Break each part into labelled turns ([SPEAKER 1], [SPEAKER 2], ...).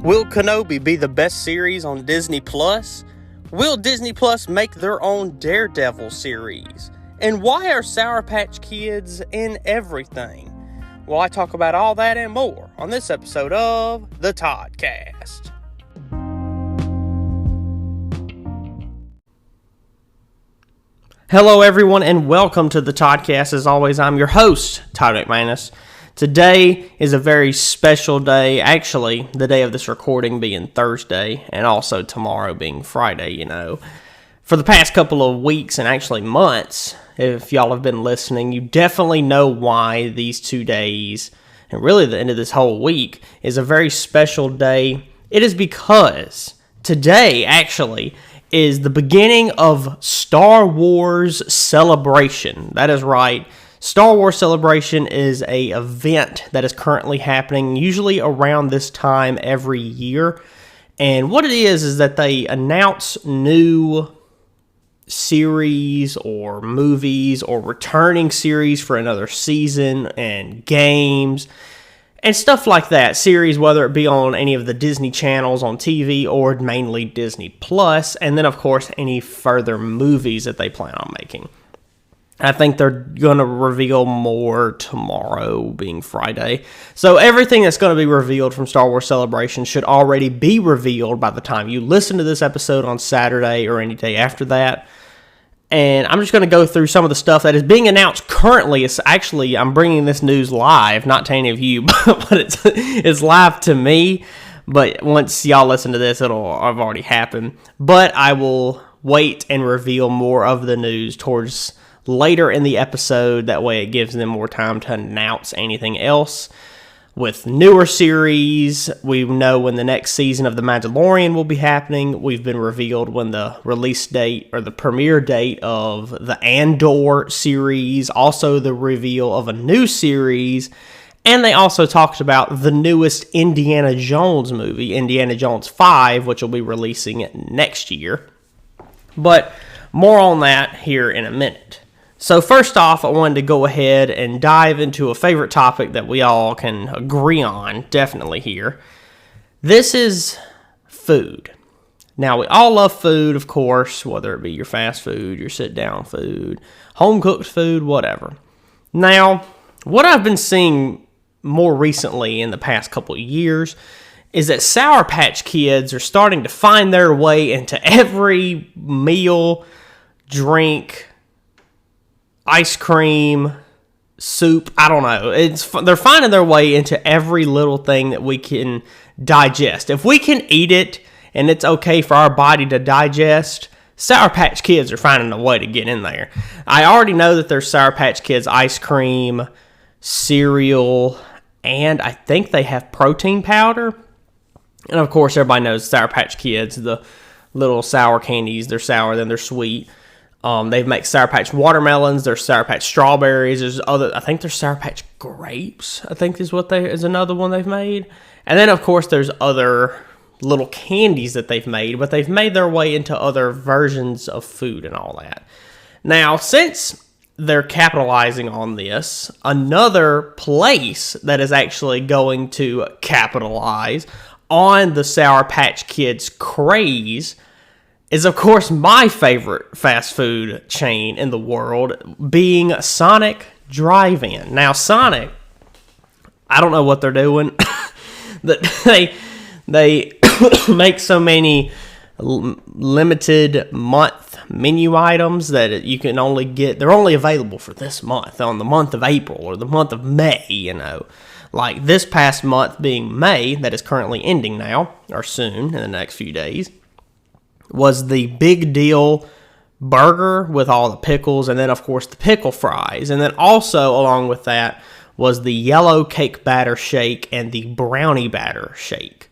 [SPEAKER 1] Will Kenobi be the best series on Disney Plus? Will Disney Plus make their own Daredevil series? And why are Sour Patch Kids in everything? Well, I talk about all that and more on this episode of the Toddcast. Hello, everyone, and welcome to the Toddcast. As always, I'm your host, Todd McManus. Today is a very special day, actually, the day of this recording being Thursday, and also tomorrow being Friday, For the past couple of weeks, and actually months, if y'all have been listening, you definitely know why these 2 days, and really the end of this whole week, is a very special day. It is because today, actually, is the beginning of Star Wars Celebration. That is right. Star Wars Celebration is an event that is currently happening usually around this time every year. And what it is that they announce new series or movies or returning series for another season and games and stuff like that. Series, whether it be on any of the Disney channels on TV or mainly Disney Plus. And then, of course, any further movies that they plan on making. I think they're going to reveal more tomorrow, being Friday. So everything that's going to be revealed from Star Wars Celebration should already be revealed by the time you listen to this episode on Saturday or any day after that. And I'm just going to go through some of the stuff that is being announced currently. It's actually, I'm bringing this news live, not to any of you, but it's live to me. But once y'all listen to this, it'll have already happened. But I will wait and reveal more of the news towards later in the episode. That way it gives them more time to announce anything else. With newer series, we know when the next season of The Mandalorian will be happening. We've been revealed when the release date or the premiere date of the Andor series. Also the reveal of a new series. And they also talked about the newest Indiana Jones movie, Indiana Jones 5, which will be releasing next year. But more on that here in a minute. So first off, I wanted to go ahead and dive into a favorite topic that we all can agree on, definitely here. This is food. Now, we all love food, of course, whether it be your fast food, your sit-down food, home-cooked food, whatever. Now, what I've been seeing more recently in the past couple of years is that Sour Patch Kids are starting to find their way into every meal, drink, ice cream, soup, I don't know. They're finding their way into every little thing that we can digest. If we can eat it and it's okay for our body to digest, Sour Patch Kids are finding a way to get in there. I already know that there's Sour Patch Kids ice cream, cereal, and I think they have protein powder. And of course, everybody knows Sour Patch Kids, the little sour candies. They're sour, then they're sweet. They make Sour Patch watermelons. There's Sour Patch strawberries. I think there's Sour Patch grapes, I think is another one they've made. And then, of course, there's other little candies that they've made, but they've made their way into other versions of food and all that. Now, since they're capitalizing on this, another place that is actually going to capitalize on the Sour Patch Kids craze is, of course, my favorite fast food chain in the world, being Sonic Drive-In. Now, Sonic, I don't know what they're doing. They make so many limited month menu items that you can only get. They're only available for this month, on the month of April or the month of May, Like this past month being May, that is currently ending now, or soon, in the next few days, was the Big Deal burger with all the pickles, and then, of course, the pickle fries. And then also, along with that, was the yellow cake batter shake and the brownie batter shake.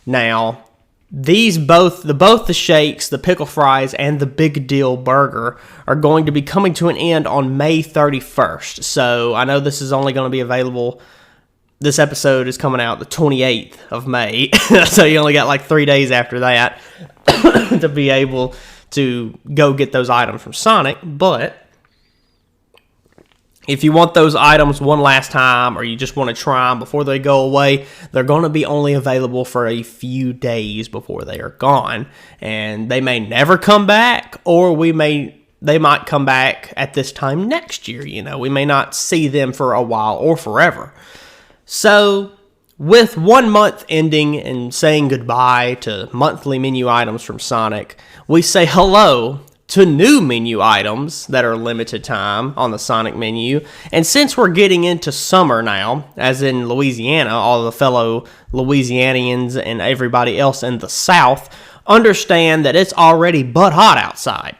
[SPEAKER 1] Now, both the shakes, the pickle fries, and the Big Deal burger are going to be coming to an end on May 31st. So, I know this is only going to be available. This episode is coming out the 28th of May, so you only got like 3 days after that to be able to go get those items from Sonic. But If you want those items one last time, or you just want to try them before they go away, they're going to be only available for a few days before they are gone. And they may never come back, or they might come back at this time next year. We may not see them for a while or forever. So, with 1 month ending and saying goodbye to monthly menu items from Sonic, we say hello to new menu items that are limited time on the Sonic menu. And since we're getting into summer now, as in Louisiana, all the fellow Louisianians and everybody else in the South understand that it's already butt hot outside.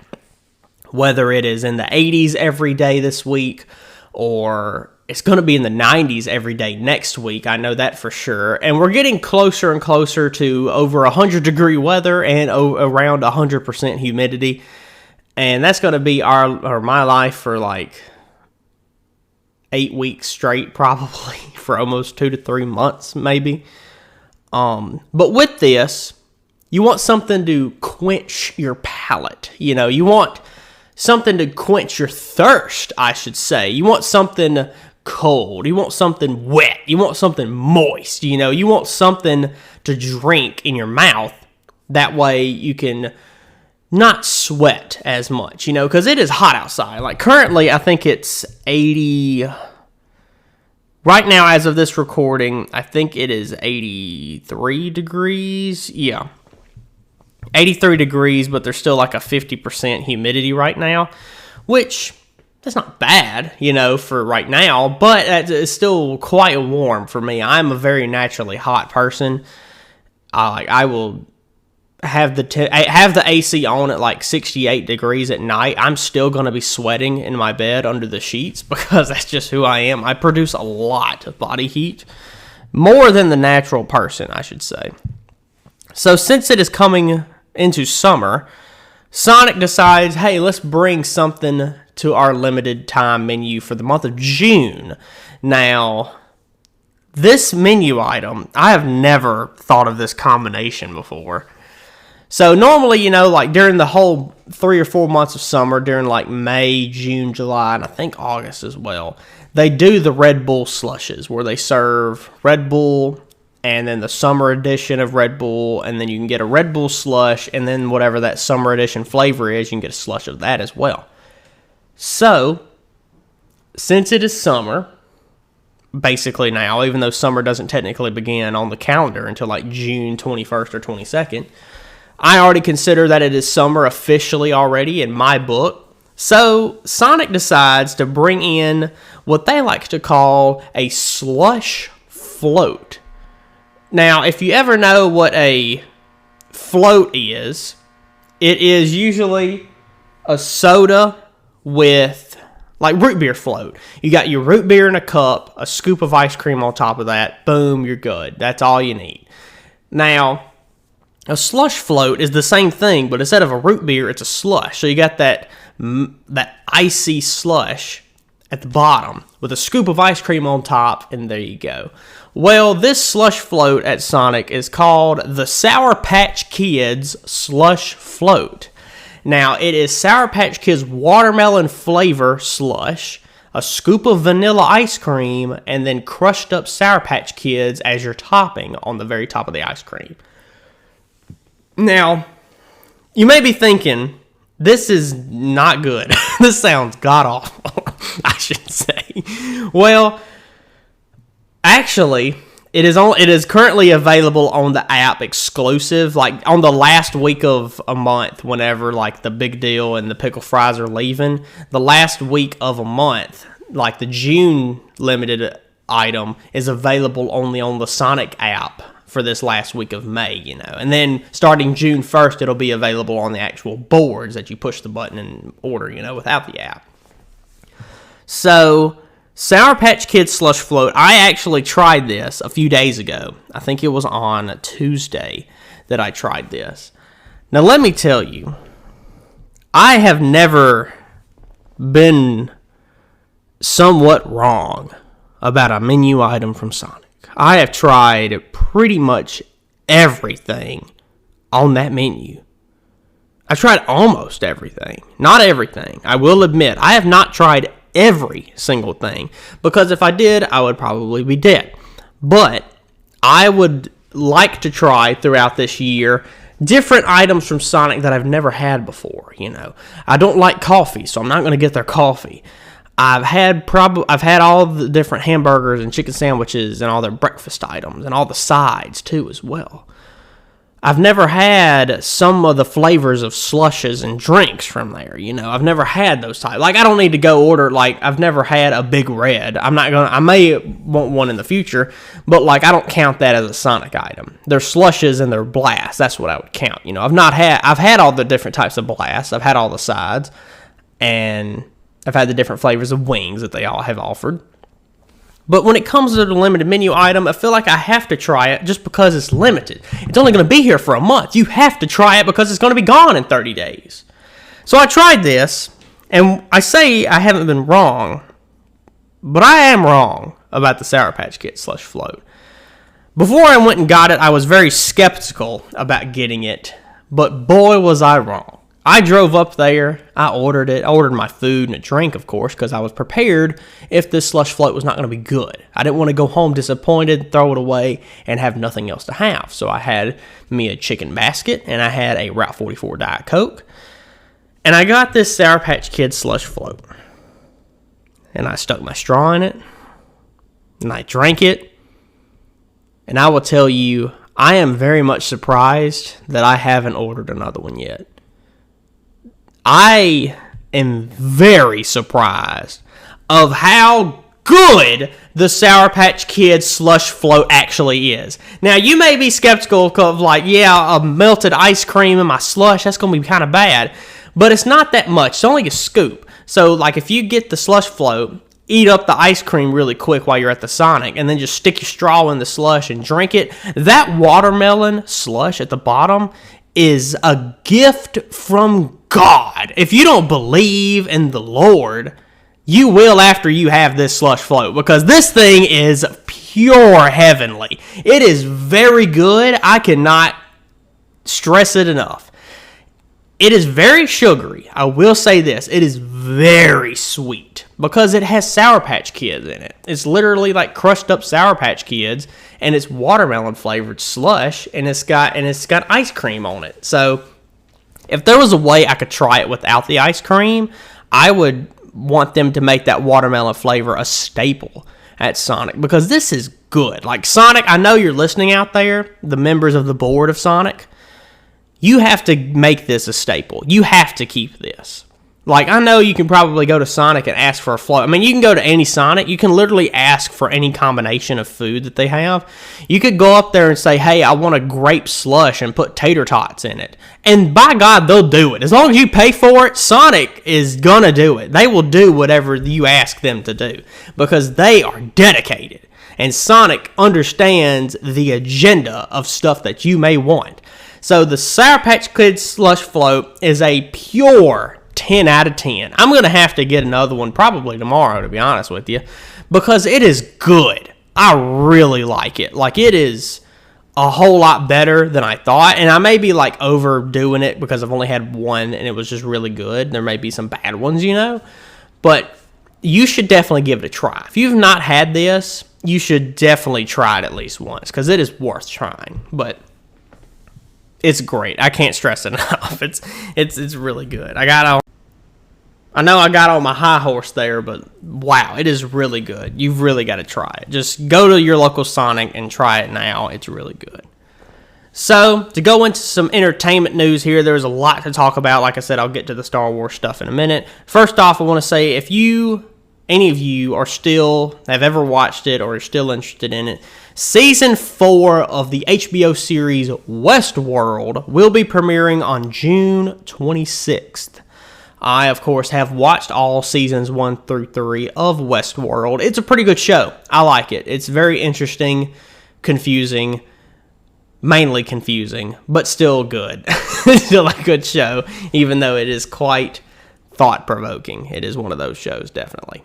[SPEAKER 1] Whether it is in the 80s every day this week, or it's going to be in the 90s every day next week. I know that for sure. And we're getting closer and closer to over 100-degree weather and around 100% humidity. And that's going to be my life for like 8 weeks straight, probably, for almost 2 to 3 months, maybe. But with this, you want something to quench your palate. You want something to quench your thirst, I should say. You want something cold. You want something wet. You want something moist. You want something to drink in your mouth. That way you can not sweat as much, because it is hot outside. Like currently, I think it's 80. Right now, as of this recording, I think it is 83 degrees. Yeah. 83 degrees, but there's still like a 50% humidity right now, which that's not bad, for right now, but it's still quite warm for me. I'm a very naturally hot person. I will have the AC on at like 68 degrees at night. I'm still going to be sweating in my bed under the sheets because that's just who I am. I produce a lot of body heat, more than the natural person, I should say. So since it is coming into summer, Sonic decides, hey, let's bring something to our limited time menu for the month of June. Now, this menu item, I have never thought of this combination before. So normally, like during the whole 3 or 4 months of summer, during like May, June, July, and I think August as well, they do the Red Bull slushes where they serve Red Bull and then the summer edition of Red Bull, and then you can get a Red Bull slush, and then whatever that summer edition flavor is, you can get a slush of that as well. So, since it is summer, basically now, even though summer doesn't technically begin on the calendar until like June 21st or 22nd, I already consider that it is summer officially already in my book. So, Sonic decides to bring in what they like to call a slush float. Now, if you ever know what a float is, it is usually a soda with, like root beer float. You got your root beer in a cup, a scoop of ice cream on top of that, boom, you're good. That's all you need. Now, a slush float is the same thing, but instead of a root beer, it's a slush. So you got that icy slush at the bottom with a scoop of ice cream on top, and there you go. Well, this slush float at Sonic is called the Sour Patch Kids Slush Float. Now, it is Sour Patch Kids watermelon flavor slush, a scoop of vanilla ice cream, and then crushed up Sour Patch Kids as your topping on the very top of the ice cream. Now, you may be thinking, this is not good. This sounds god-awful, I should say. Well, actually, it is currently available on the app exclusive, like on the last week of a month, whenever like the Big Deal and the Pickle Fries are leaving. The last week of a month, like the June limited item, is available only on the Sonic app for this last week of May, And then starting June 1st, it'll be available on the actual boards that you push the button and order, without the app. So, Sour Patch Kids Slush Float, I actually tried this a few days ago. I think it was on Tuesday that I tried this. Now, let me tell you, I have never been somewhat wrong about a menu item from Sonic. I have tried pretty much everything on that menu. I've tried almost everything. Not everything. I will admit, I have not tried every single thing, because if I did, I would probably be dead. But I would like to try throughout this year different items from Sonic that I've never had before. I don't like coffee, so I'm not going to get their coffee. I've had all the different hamburgers and chicken sandwiches and all their breakfast items and all the sides too as well. I've never had some of the flavors of slushes and drinks from there. I've never had those types. Like, I don't need to go order, like, I've never had a Big Red. I may want one in the future, but, like, I don't count that as a Sonic item. They're slushes and they're blasts. That's what I would count. I've had all the different types of blasts. I've had all the sides, and I've had the different flavors of wings that they all have offered. But when it comes to the limited menu item, I feel like I have to try it just because it's limited. It's only going to be here for a month. You have to try it because it's going to be gone in 30 days. So I tried this, and I say I haven't been wrong, but I am wrong about the Sour Patch Kid Slush Float. Before I went and got it, I was very skeptical about getting it, but boy was I wrong. I drove up there, I ordered it. I ordered my food and a drink, of course, because I was prepared if this slush float was not going to be good. I didn't want to go home disappointed, throw it away, and have nothing else to have. So I had me a chicken basket, and I had a Route 44 Diet Coke, and I got this Sour Patch Kid slush float. And I stuck my straw in it, and I drank it, and I will tell you, I am very much surprised that I haven't ordered another one yet. I am very surprised of how good the Sour Patch Kid slush float actually is. Now, you may be skeptical of like, yeah, a melted ice cream in my slush, that's going to be kind of bad. But it's not that much. It's only a scoop. So, like, if you get the slush float, eat up the ice cream really quick while you're at the Sonic, and then just stick your straw in the slush and drink it, that watermelon slush at the bottom is a gift from God. If you don't believe in the Lord, you will after you have this slush float, because this thing is pure heavenly. It is very good. I cannot stress it enough. It is very sugary. I will say this. It is very sweet because it has Sour Patch Kids in it. It's literally like crushed up Sour Patch Kids, and it's watermelon flavored slush, and it's got ice cream on it. So if there was a way I could try it without the ice cream, I would want them to make that watermelon flavor a staple at Sonic, because this is good. Like, Sonic, I know you're listening out there, the members of the board of Sonic. You have to make this a staple. You have to keep this. Like, I know you can probably go to Sonic and ask for a float. I mean, you can go to any Sonic. You can literally ask for any combination of food that they have. You could go up there and say, hey, I want a grape slush and put tater tots in it. And by God, they'll do it. As long as you pay for it, Sonic is going to do it. They will do whatever you ask them to do because they are dedicated. And Sonic understands the agenda of stuff that you may want. So the Sour Patch Kids Slush Float is a pure 10 out of 10. I'm going to have to get another one probably tomorrow, to be honest with you, because it is good. I really like it. Like, it is a whole lot better than I thought, and I may be like overdoing it because I've only had one and it was just really good. There may be some bad ones, but you should definitely give it a try. If you've not had this, you should definitely try it at least once because it is worth trying. But it's great. I can't stress it enough. It's really good. I know I got on my high horse there, but wow, it is really good. You've really got to try it. Just go to your local Sonic and try it now. It's really good. So, to go into some entertainment news here, there's a lot to talk about. Like I said, I'll get to the Star Wars stuff in a minute. First off, I want to say, if any of you have ever watched it or are still interested in it, Season 4 of the HBO series Westworld will be premiering on June 26th. I, of course, have watched all seasons 1 through 3 of Westworld. It's a pretty good show. I like it. It's very interesting, confusing, mainly confusing, but still good. It's still a good show, even though it is quite thought-provoking. It is one of those shows, definitely.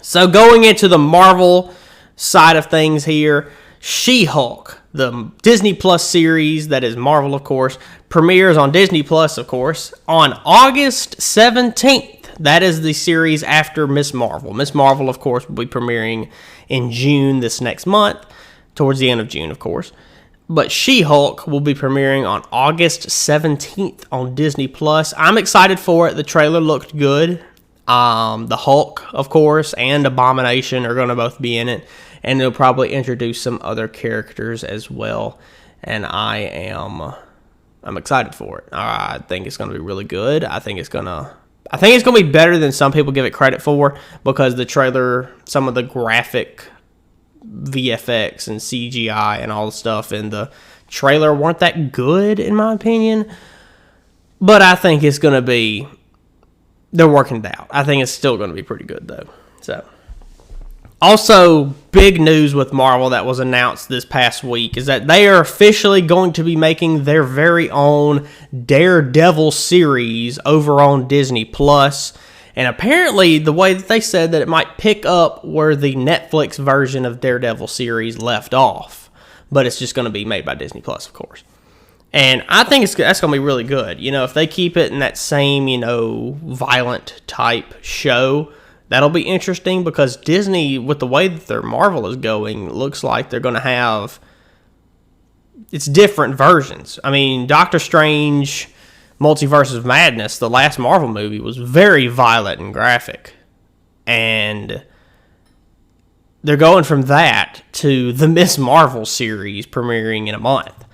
[SPEAKER 1] So going into the Marvel side of things here, She-Hulk, the Disney Plus series that is Marvel, of course, premieres on Disney Plus, of course, on August 17th. That is the series after Miss Marvel. Miss Marvel, of course, will be premiering in June this next month, towards the end of June, of course. But She-Hulk will be premiering on August 17th on Disney+. I'm excited for it. The trailer looked good. The Hulk, of course, and Abomination are going to both be in it. And they'll probably introduce some other characters as well. And I'm excited for it. I think it's going to be really good. I think it's going to be better than some people give it credit for, because the trailer, some of the graphic VFX and CGI and all the stuff in the trailer weren't that good, in my opinion. But I think it's going to be, they're working it out. I think it's still going to be pretty good, though. So, also, big news with Marvel that was announced this past week is that they are officially going to be making their very own Daredevil series over on Disney+. And apparently, the way that they said that it might pick up where the Netflix version of Daredevil series left off. But it's just going to be made by Disney+, of course. And I think that's going to be really good. You know, if they keep it in that same, violent type show, that'll be interesting, because Disney, with the way that their Marvel is going, looks like they're going to have, it's different versions. I mean, Doctor Strange Multiverse of Madness, the last Marvel movie, was very violent and graphic. And they're going from that to the Miss Marvel series premiering in a month.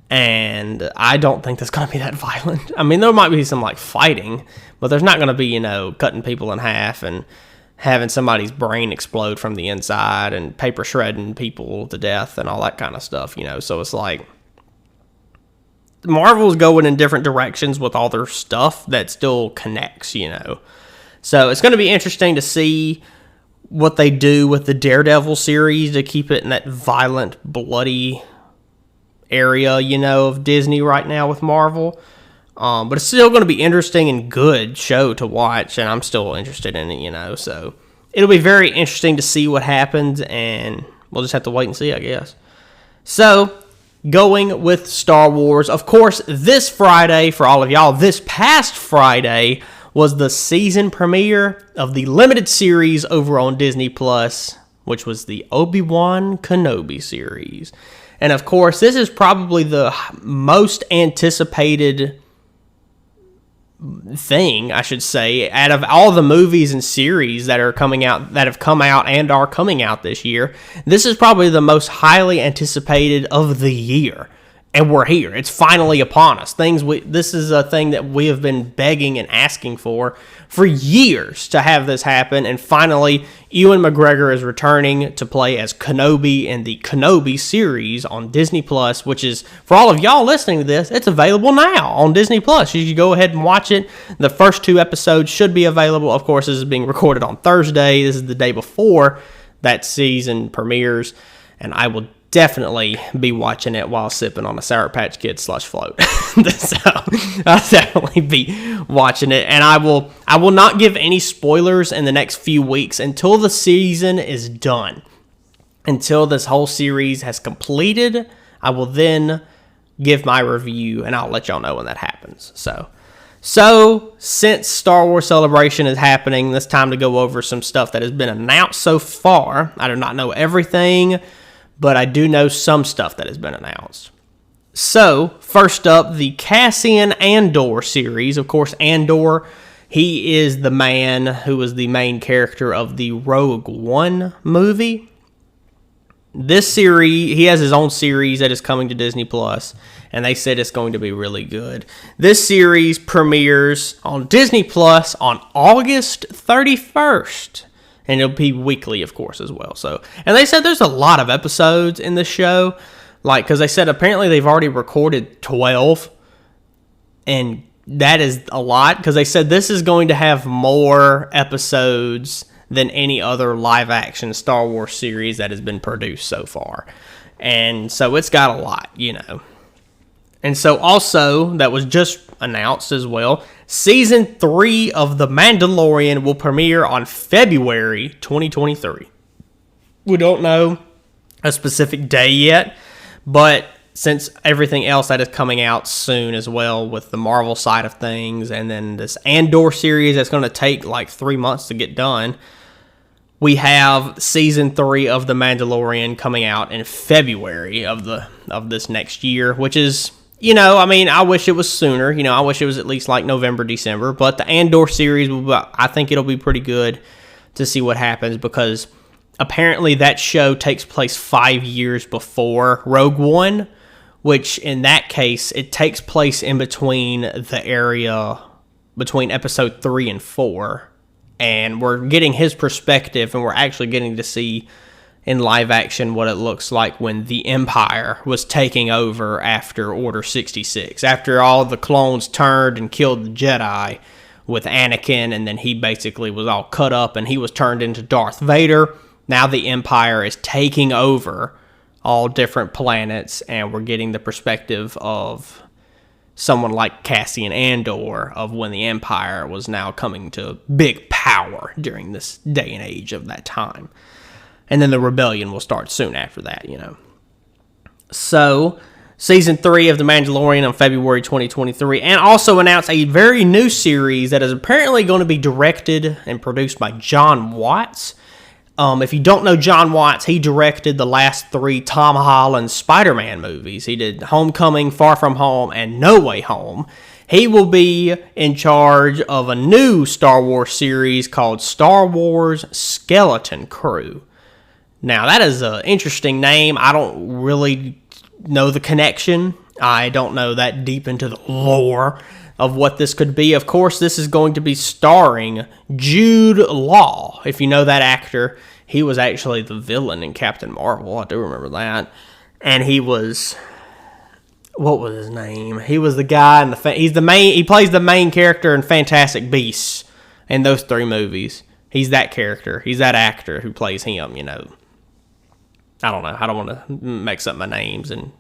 [SPEAKER 1] And I don't think that's going to be that violent. I mean, there might be some, fighting, but there's not going to be, cutting people in half and having somebody's brain explode from the inside and paper shredding people to death and all that kind of stuff, So it's like, Marvel's going in different directions with all their stuff that still connects, So it's going to be interesting to see what they do with the Daredevil series to keep it in that violent, bloody area, of Disney right now with Marvel. But it's still going to be interesting and good show to watch, and I'm still interested in it, So it'll be very interesting to see what happens, and we'll just have to wait and see, I guess. So, going with Star Wars, of course, this Friday, for all of y'all, this past Friday was the season premiere of the limited series over on Disney+, which was the Obi-Wan Kenobi series. And of course, this is probably the most anticipated thing, I should say, out of all the movies and series that are coming out, that have come out and are coming out this year. This is probably the most highly anticipated of the year. And we're here. It's finally upon us. This is a thing that we have been begging and asking for years to have this happen. And finally, Ewan McGregor is returning to play as Kenobi in the Kenobi series on Disney+, which is, for all of y'all listening to this, it's available now on Disney+. You should go ahead and watch it. The first 2 episodes should be available. Of course, this is being recorded on Thursday. This is the day before that season premieres. And I will definitely be watching it while sipping on a Sour Patch Kids slush float. So I'll definitely be watching it, and I will not give any spoilers in the next few weeks until the season is done. Until this whole series has completed, I will then give my review, and I'll let y'all know when that happens. So since Star Wars Celebration is happening, it's time to go over some stuff that has been announced so far. I do not know everything, but I do know some stuff that has been announced. So, first up, the Cassian Andor series. Of course, Andor, he is the man who was the main character of the Rogue One movie. This series, he has his own series that is coming to Disney+, and they said it's going to be really good. This series premieres on Disney+ on August 31st. And it'll be weekly, of course, as well. And they said there's a lot of episodes in the show. Because they said apparently they've already recorded 12. And that is a lot. Because they said this is going to have more episodes than any other live-action Star Wars series that has been produced so far. And so it's got a lot, And so also, that was just announced as well, Season 3 of The Mandalorian will premiere on February 2023. We don't know a specific day yet, but since everything else that is coming out soon as well with the Marvel side of things, and then this Andor series that's going to take like 3 months to get done, we have season 3 of The Mandalorian coming out in February of this next year, which is, I wish it was sooner. I wish it was at least like November, December. But the Andor series, I think it'll be pretty good to see what happens, because apparently that show takes place 5 years before Rogue One, which in that case, it takes place in between the area between episode 3 and 4. And we're getting his perspective, and we're actually getting to see in live action what it looks like when the Empire was taking over after Order 66. After all the clones turned and killed the Jedi with Anakin, and then he basically was all cut up and he was turned into Darth Vader. Now the Empire is taking over all different planets, and we're getting the perspective of someone like Cassian Andor of when the Empire was now coming to big power during this day and age of that time. And then the rebellion will start soon after that, So, season 3 of The Mandalorian on February 2023, and also announced a very new series that is apparently going to be directed and produced by John Watts. If you don't know John Watts, he directed the last 3 Tom Holland Spider-Man movies. He did Homecoming, Far From Home, and No Way Home. He will be in charge of a new Star Wars series called Star Wars Skeleton Crew. Now, that is an interesting name. I don't really know the connection. I don't know that deep into the lore of what this could be. Of course, this is going to be starring Jude Law. If you know that actor, he was actually the villain in Captain Marvel. I do remember that. And he was, what was his name? He was the guy in he plays the main character in Fantastic Beasts in those 3 movies. He's that character. He's that actor who plays him, I don't know. I don't want to mix up my names and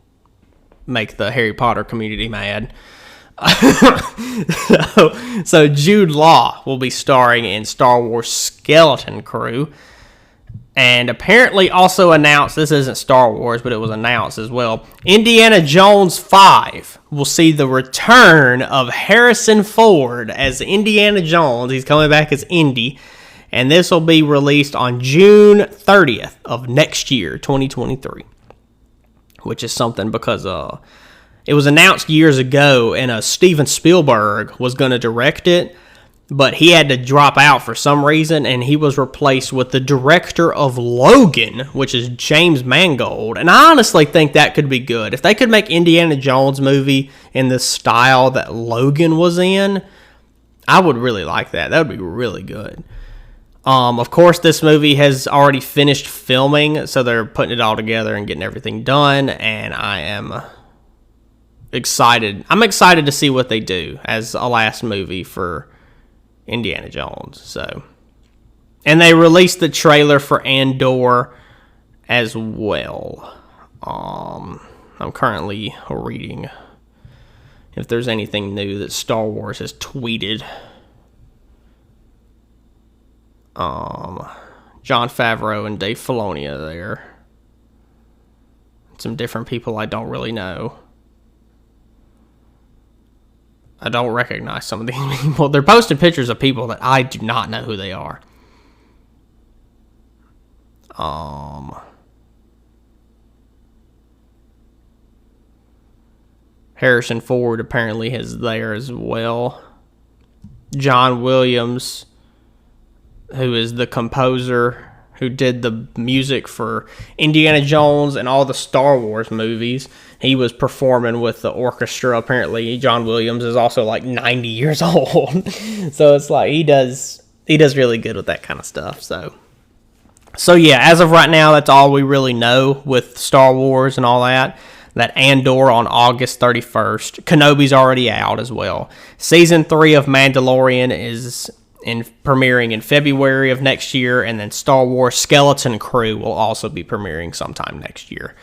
[SPEAKER 1] make the Harry Potter community mad. So Jude Law will be starring in Star Wars Skeleton Crew. And apparently also announced, this isn't Star Wars, but it was announced as well, Indiana Jones 5 will see the return of Harrison Ford as Indiana Jones. He's coming back as Indy. And this will be released on June 30th of next year, 2023. Which is something because it was announced years ago, and Steven Spielberg was going to direct it. But he had to drop out for some reason, and he was replaced with the director of Logan, which is James Mangold. And I honestly think that could be good. If they could make Indiana Jones movie in the style that Logan was in, I would really like that. That would be really good. Of course, this movie has already finished filming, so they're putting it all together and getting everything done, and I am excited. I'm excited to see what they do as a last movie for Indiana Jones. So, and they released the trailer for Andor as well. I'm currently reading if there's anything new that Star Wars has tweeted. Jon Favreau and Dave Filoni are there. Some different people I don't really know. I don't recognize some of these people. They're posting pictures of people that I do not know who they are. Harrison Ford apparently is there as well. John Williams, who is the composer who did the music for Indiana Jones and all the Star Wars movies. He was performing with the orchestra. Apparently, John Williams is also like 90 years old. So it's like he does really good with that kind of stuff. So yeah, as of right now, that's all we really know with Star Wars and all that. That Andor on August 31st. Kenobi's already out as well. Season 3 of Mandalorian is premiering in February of next year, and then Star Wars Skeleton Crew will also be premiering sometime next year.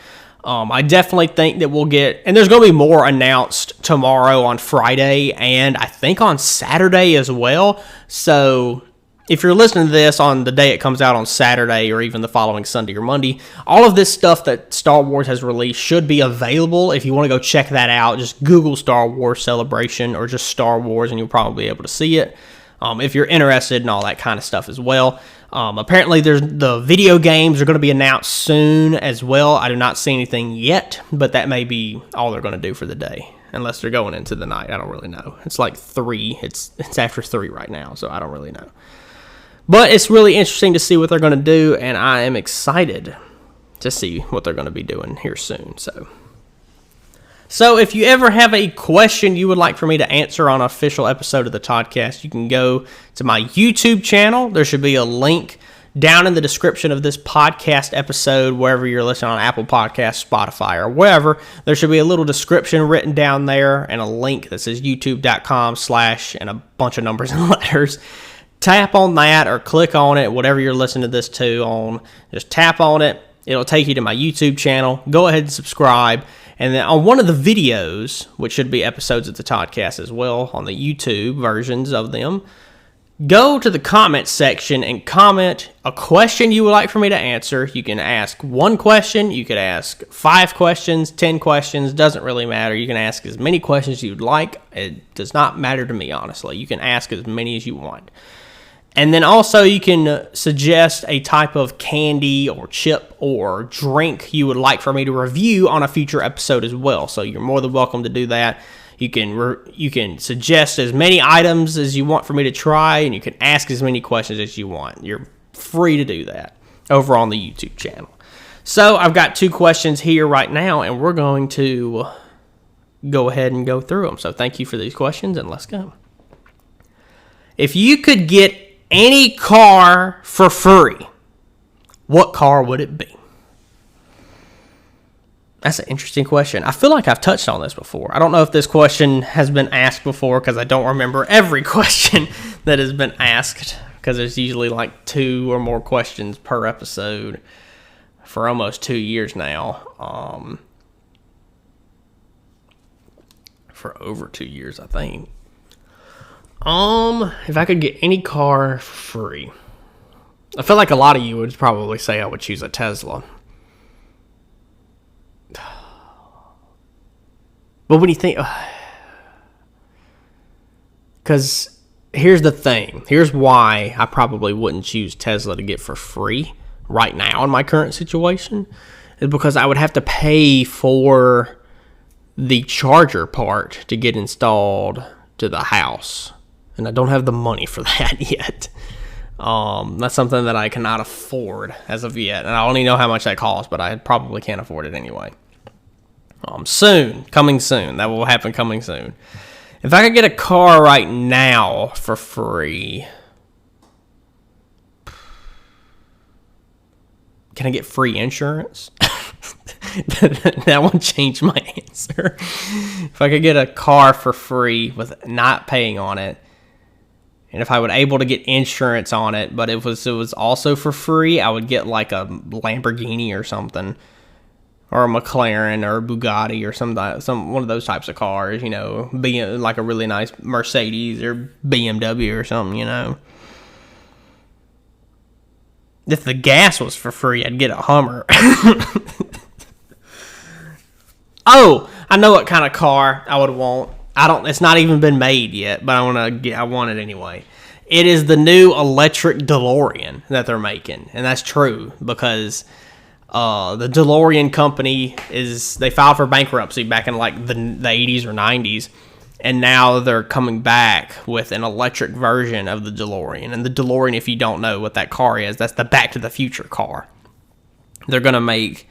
[SPEAKER 1] I definitely think that we'll get, and there's going to be more announced tomorrow on Friday, and I think on Saturday as well. So if you're listening to this on the day it comes out on Saturday or even the following Sunday or Monday, all of this stuff that Star Wars has released should be available. If you want to go check that out, just Google Star Wars Celebration or just Star Wars and you'll probably be able to see it. If you're interested in all that kind of stuff as well. Apparently, the video games are going to be announced soon as well. I do not see anything yet, but that may be all they're going to do for the day, unless they're going into the night. I don't really know. It's like 3. It's after 3 right now, so I don't really know. But it's really interesting to see what they're going to do, and I am excited to see what they're going to be doing here soon. So if you ever have a question you would like for me to answer on an official episode of the Toddcast, you can go to my YouTube channel. There should be a link down in the description of this podcast episode, wherever you're listening on Apple Podcasts, Spotify, or wherever. There should be a little description written down there and a link that says youtube.com/ and a bunch of numbers and letters. Tap on that or click on it, whatever you're listening to this on. Just tap on it. It'll take you to my YouTube channel. Go ahead and subscribe. And then on one of the videos, which should be episodes of the Toddcast as well, on the YouTube versions of them, go to the comments section and comment a question you would like for me to answer. You can ask 1 question, you could ask 5 questions, 10 questions, doesn't really matter. You can ask as many questions as you'd like. It does not matter to me, honestly. You can ask as many as you want. And then also you can suggest a type of candy or chip or drink you would like for me to review on a future episode as well. So you're more than welcome to do that. You can suggest as many items as you want for me to try, and you can ask as many questions as you want. You're free to do that over on the YouTube channel. So I've got 2 questions here right now, and we're going to go ahead and go through them. So thank you for these questions, and let's go. If you could get any car for free, what car would it be? That's an interesting question. I feel like I've touched on this before. I don't know if this question has been asked before because I don't remember every question that has been asked, because there's usually like 2 or more questions per episode for almost 2 years now. For over 2 years, I think. If I could get any car for free, I feel like a lot of you would probably say I would choose a Tesla. But when you think, because here's the thing, here's why I probably wouldn't choose Tesla to get for free right now in my current situation, is because I would have to pay for the charger part to get installed to the house. And I don't have the money for that yet. That's something that I cannot afford as of yet. And I only know how much that costs, but I probably can't afford it anyway. Coming soon. That will happen coming soon. If I could get a car right now for free, can I get free insurance? That won't change my answer. If I could get a car for free with not paying on it, and if I was able to get insurance on it, but it was also for free, I would get like a Lamborghini or something, or a McLaren or a Bugatti or some one of those types of cars, you know, being like a really nice Mercedes or BMW or something, you know. If the gas was for free, I'd get a Hummer. Oh, I know what kind of car I would want. It's not even been made yet, but I want it anyway. It is the new Electric Delorean that they're making, and that's true because the DeLorean company they filed for bankruptcy back in like the 80s or 90s, and now they're coming back with an electric version of the DeLorean. And the DeLorean, if you don't know what that car is, that's the Back to the Future car. They're gonna make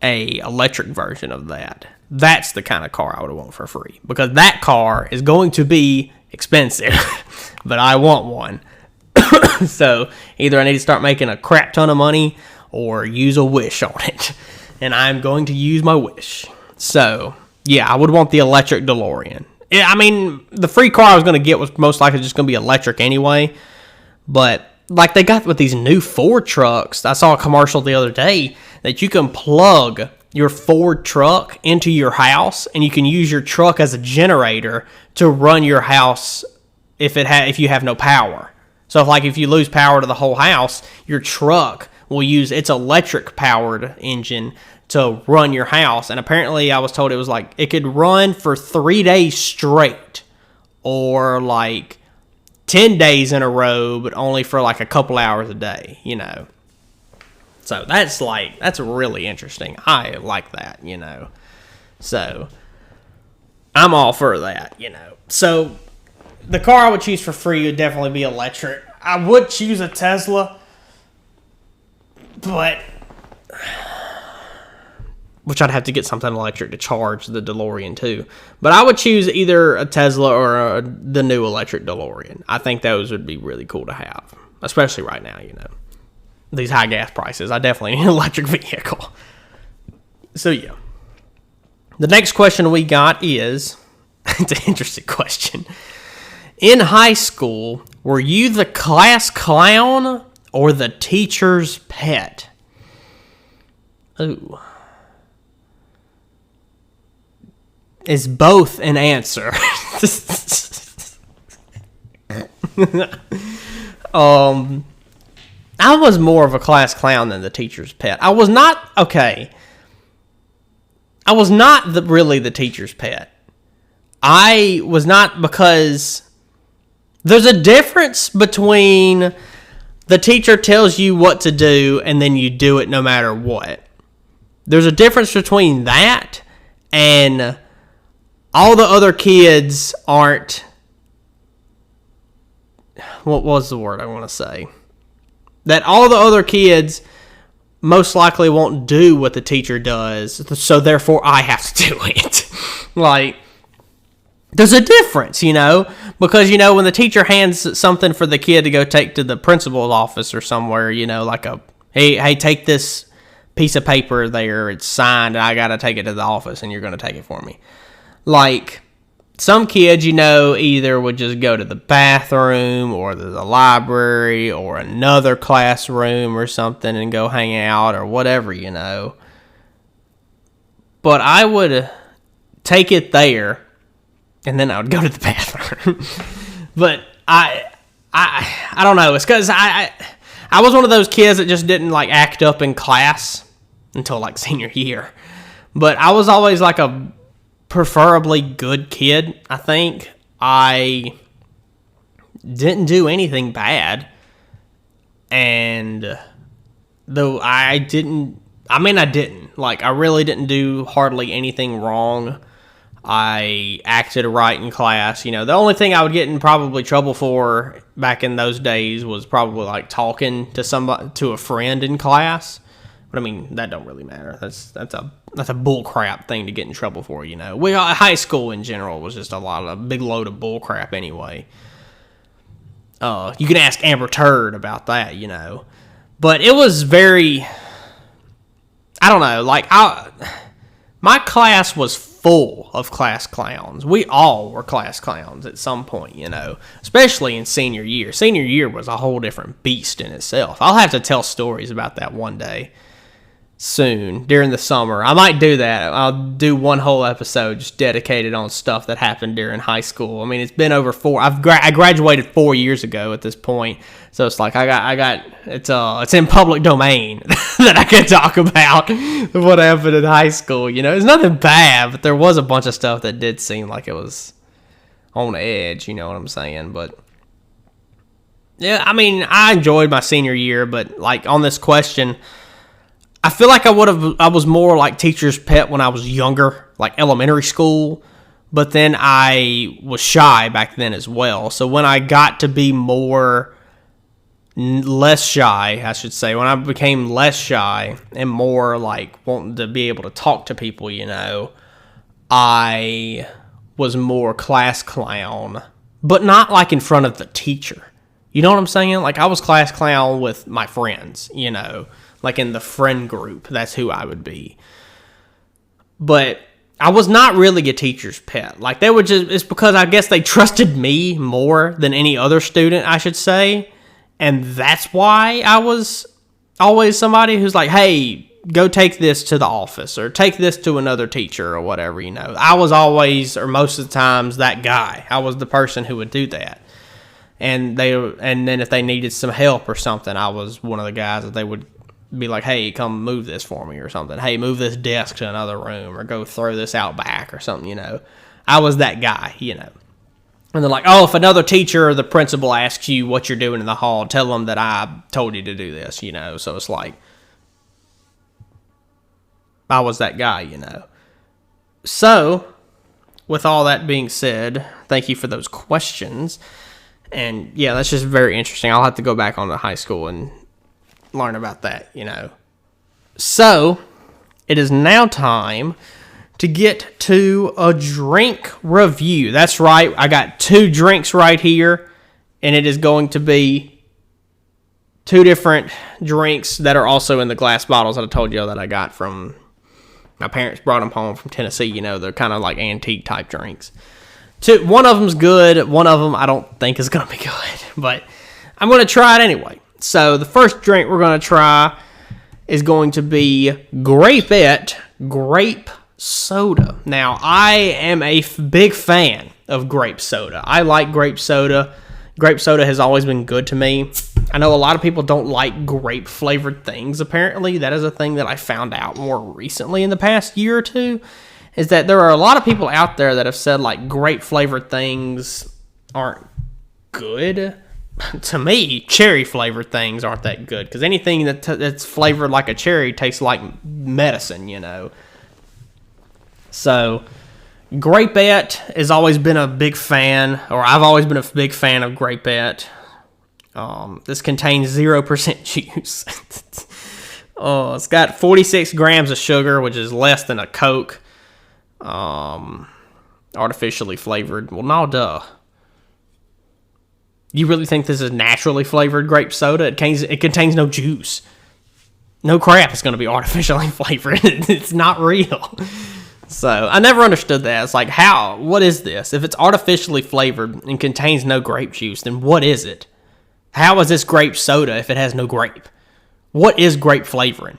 [SPEAKER 1] a electric version of that. That's the kind of car I would want for free, because that car is going to be expensive, but I want one. So either I need to start making a crap ton of money or use a wish on it, and I'm going to use my wish. So yeah, I would want the Electric DeLorean. I mean, the free car I was going to get was most likely just going to be electric anyway, but like they got with these new Ford trucks, I saw a commercial the other day that you can plug your Ford truck into your house, and you can use your truck as a generator to run your house if you have no power. So if you lose power to the whole house, your truck will use its electric powered engine to run your house. And apparently I was told it was like it could run for 3 days straight, or like 10 days in a row, but only for like a couple hours a day, So that's really interesting. I like that, So I'm all for that, So the car I would choose for free would definitely be electric. I would choose a Tesla, but which I'd have to get something electric to charge the DeLorean too. But I would choose either a Tesla or the new electric DeLorean. I think those would be really cool to have, especially right now, These high gas prices. I definitely need an electric vehicle. So, yeah. The next question we got is, it's an interesting question. In high school, were you the class clown or the teacher's pet? Ooh. Is both an answer? I was more of a class clown than the teacher's pet. I was not really the teacher's pet. I was not, because there's a difference between the teacher tells you what to do and then you do it no matter what. There's a difference between that and all the other kids aren't... What was the word I want to say? That all the other kids most likely won't do what the teacher does, so therefore I have to do it. Like, there's a difference, because, when the teacher hands something for the kid to go take to the principal's office or somewhere, like hey, take this piece of paper there, it's signed, and I got to take it to the office, and you're going to take it for me. Like, some kids, either would just go to the bathroom or the library or another classroom or something and go hang out or whatever, But I would take it there and then I would go to the bathroom. But I don't know. It's because I was one of those kids that just didn't act up in class until senior year. But I was always a preferably good kid, I think. I didn't do anything bad. And though I didn't. I really didn't do hardly anything wrong. I acted right in class. The only thing I would get in probably trouble for back in those days was probably talking to a friend in class. But that don't really matter. That's a bull crap thing to get in trouble for, high school in general was just a big load of bull crap anyway. You can ask Amber Turd about that, But it was very, I don't know, my class was full of class clowns. We all were class clowns at some point, especially in senior year. Senior year was a whole different beast in itself. I'll have to tell stories about that one day. Soon during the summer. I might do that. I'll do one whole episode just dedicated on stuff that happened during high school. It's been over 4. I graduated 4 years ago at this point, so it's it's in public domain that I can talk about what happened in high school. It's nothing bad, but there was a bunch of stuff that did seem like it was on the edge. You know what I'm saying? But yeah, I enjoyed my senior year, but on this question, I feel like I was more teacher's pet when I was younger, elementary school, but then I was shy back then as well. So when I got to be less shy, I should say, when I became less shy and more wanting to be able to talk to people, I was more class clown, but not in front of the teacher. You know what I'm saying? I was class clown with my friends, in the friend group. That's who I would be. But I was not really a teacher's pet. It's because I guess they trusted me more than any other student, I should say. And that's why I was always somebody who's hey, go take this to the office or take this to another teacher or whatever, I was always, or most of the times, that guy. I was the person who would do that. and then if they needed some help or something, I was one of the guys that they would be like, hey, come move this for me or something. Hey, move this desk to another room or go throw this out back or something, you know. I was that guy, you know. And they're like, oh, if another teacher or the principal asks you what you're doing in the hall, tell them that I told you to do this, you know. So it's like, I was that guy, you know. So, with all that being said, thank you for those questions. And yeah, that's just very interesting. I'll have to go back on to high school and learn about that, you know. So, it is now time to get to a drink review. That's right, I got 2 drinks right here, and it is going to be 2 different drinks that are also in the glass bottles that I told you that I got from, my parents brought them home from Tennessee, you know, they're kind of like antique type drinks. One of them's good, one of them I don't think is going to be good, but I'm going to try it anyway. So the first drink we're going to try is going to be Grape Soda. Now, I am a big fan of grape soda. I like grape soda. Grape soda has always been good to me. I know a lot of people don't like grape-flavored things, apparently. That is a thing that I found out more recently in the past year or two, is that there are a lot of people out there that have said, like, grape-flavored things aren't good. To me, cherry-flavored things aren't that good, because anything that's flavored like a cherry tastes like medicine, you know. So, Grape-Ette has always been a big fan, or I've always been a big fan of Grape-Ette. This contains 0% juice. It's got 46 grams of sugar, which is less than a Coke. Artificially flavored. Well, no, duh. You really think this is naturally flavored grape soda? It contains no juice. No crap, it's going to be artificially flavored. It's not real. So, I never understood that. It's like, how? What is this? If it's artificially flavored and contains no grape juice, then what is it? How is this grape soda if it has no grape? What is grape flavoring?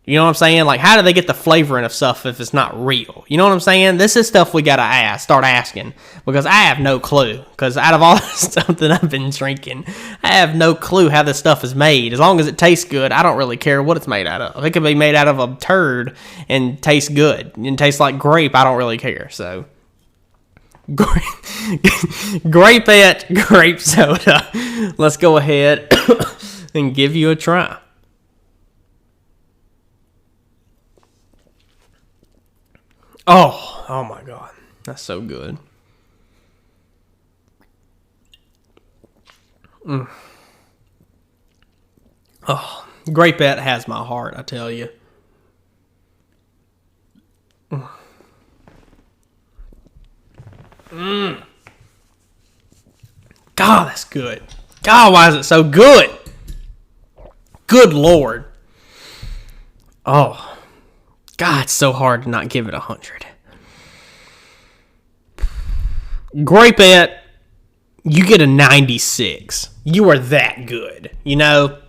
[SPEAKER 1] You know what I'm saying? Like, how do they get the flavoring of stuff if it's not real? You know what I'm saying? This is stuff we gotta start asking, because I have no clue. Because out of all the stuff that I've been drinking, I have no clue how this stuff is made. As long as it tastes good, I don't really care what it's made out of. It could be made out of a turd and taste good and taste like grape. I don't really care. So, Grape-Ette grape soda. Let's go ahead and give you a try. Oh my God. That's so good. Oh, Grape-Ette has my heart, I tell you. God, that's good. God, why is it so good? Good Lord. Oh, God, it's so hard to not give it 100. Grape-Ette, you get a 96. You are that good. You know,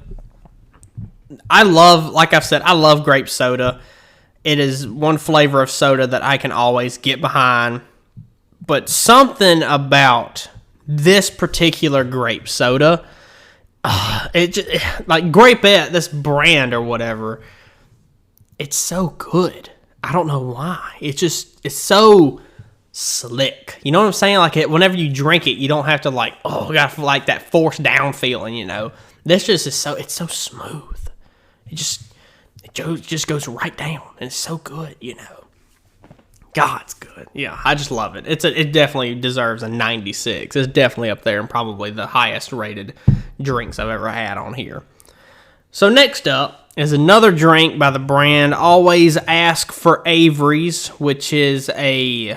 [SPEAKER 1] like I've said, I love grape soda. It is one flavor of soda that I can always get behind. But something about this particular grape soda, like Grape-Ette, this brand or whatever, it's so good. I don't know why. It's so slick. You know what I'm saying? Like, whenever you drink it, you don't have to got like that forced down feeling, you know. This just is it's so smooth. It just goes right down, and it's so good, you know. God, it's good. Yeah, I just love it. It definitely deserves a 96. It's definitely up there and probably the highest rated drinks I've ever had on here. So next up is another drink by the brand Always Ask for Avery's, which is a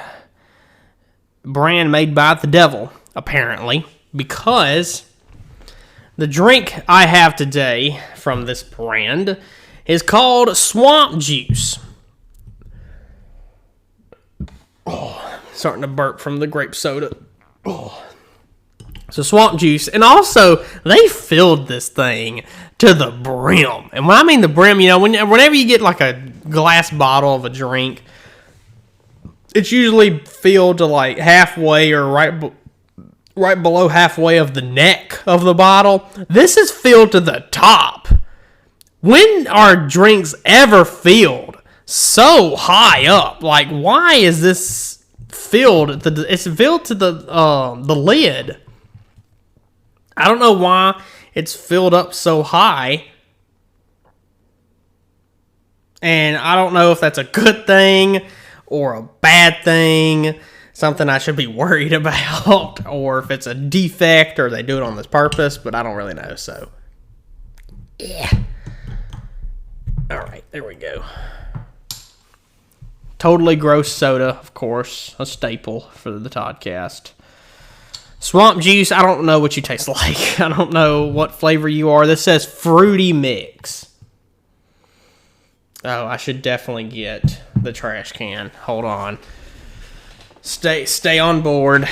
[SPEAKER 1] brand made by the devil, apparently, because the drink I have today from this brand is called Swamp Juice. Oh, starting to burp from the grape soda. Oh. So Swamp Juice, and also they filled this thing to the brim. And when I mean the brim, you know, whenever you get like a glass bottle of a drink, it's usually filled to like halfway or right below halfway of the neck of the bottle. This is filled to the top. When are drinks ever filled so high up? Like, why is this filled? It's filled to the lid. I don't know why it's filled up so high. And I don't know if that's a good thing or a bad thing, something I should be worried about, or if it's a defect or they do it on this purpose, but I don't really know, so yeah. All right, there we go. Totally gross soda, of course, a staple for the Toddcast. Swamp juice, I don't know what you taste like. I don't know what flavor you are. This says fruity mix. Oh, I should definitely get the trash can. Hold on. Stay on board.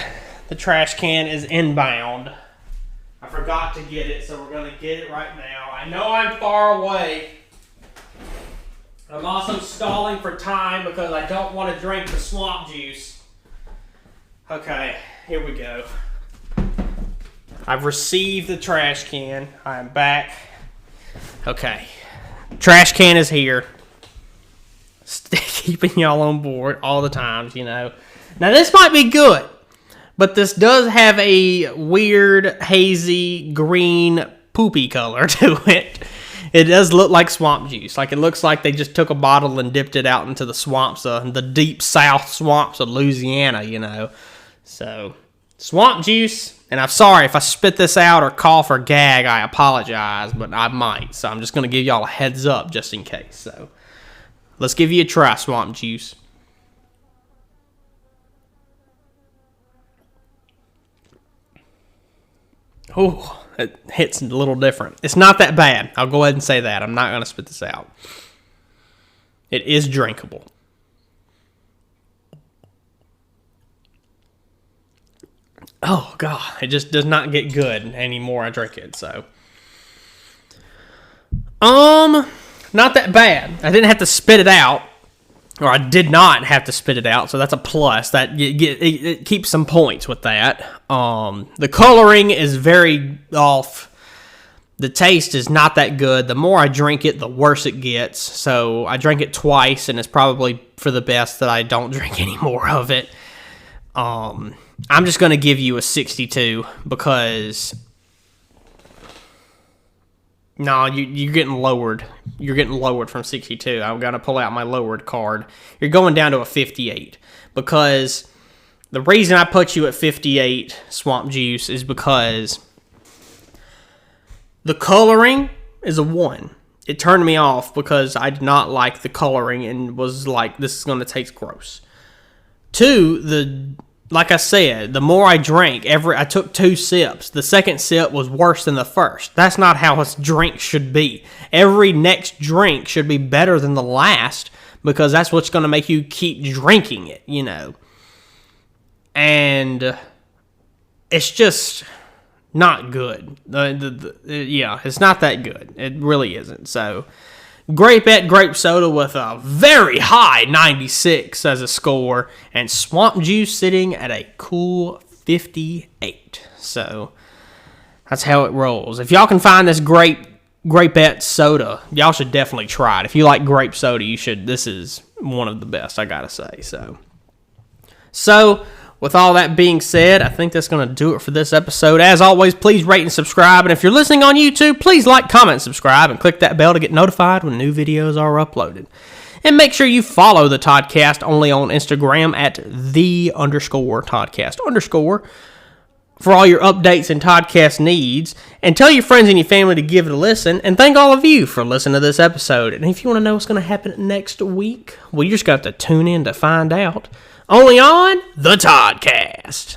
[SPEAKER 1] The trash can is inbound. I forgot to get it, so we're going to get it right now. I know I'm far away. I'm also stalling for time because I don't want to drink the swamp juice. Okay, here we go. I've received the trash can. I am back. Okay. Trash can is here. Keeping y'all on board all the times, you know. Now, this might be good, but this does have a weird, hazy, green, poopy color to it. It does look like swamp juice. Like, it looks like they just took a bottle and dipped it out into the swamps, the deep south swamps of Louisiana, you know. So, swamp juice, and I'm sorry if I spit this out or cough or gag, I apologize, but I might. So, I'm just going to give y'all a heads up just in case. So, let's give you a try, swamp juice. Oh, it hits a little different. It's not that bad. I'll go ahead and say that. I'm not going to spit this out. It is drinkable. Oh, God. It just does not get good anymore I drink it, so. Not that bad. I didn't have to spit it out. Or I did not have to spit it out, so that's a plus. That it keeps some points with that. The coloring is very off. The taste is not that good. The more I drink it, the worse it gets. So I drank it twice, and it's probably for the best that I don't drink any more of it. I'm just going to give you a 62 because... No, you're getting lowered. You're getting lowered from 62. I'm going to pull out my lowered card. You're going down to a 58 because the reason I put you at 58 swamp juice is because the coloring is a 1. It turned me off because I did not like the coloring and was like, this is going to taste gross. 2, like I said, the more I drank, I took 2 sips. The second sip was worse than the first. That's not how a drink should be. Every next drink should be better than the last because that's what's going to make you keep drinking it, you know. And it's just not good. Yeah, it's not that good. It really isn't. So, Grape Soda with a very high 96 as a score, and Swamp Juice sitting at a cool 58. So, that's how it rolls. If y'all can find this Grape Soda, y'all should definitely try it. If you like grape soda, you should. This is one of the best, I gotta say. So, with all that being said, I think that's going to do it for this episode. As always, please rate and subscribe. And if you're listening on YouTube, please like, comment, and subscribe, and click that bell to get notified when new videos are uploaded. And make sure you follow the Toddcast only on Instagram at _Toddcast_ for all your updates and Toddcast needs. And tell your friends and your family to give it a listen. And thank all of you for listening to this episode. And if you want to know what's going to happen next week, well, you're just going to have to tune in to find out. Only on the Toddcast.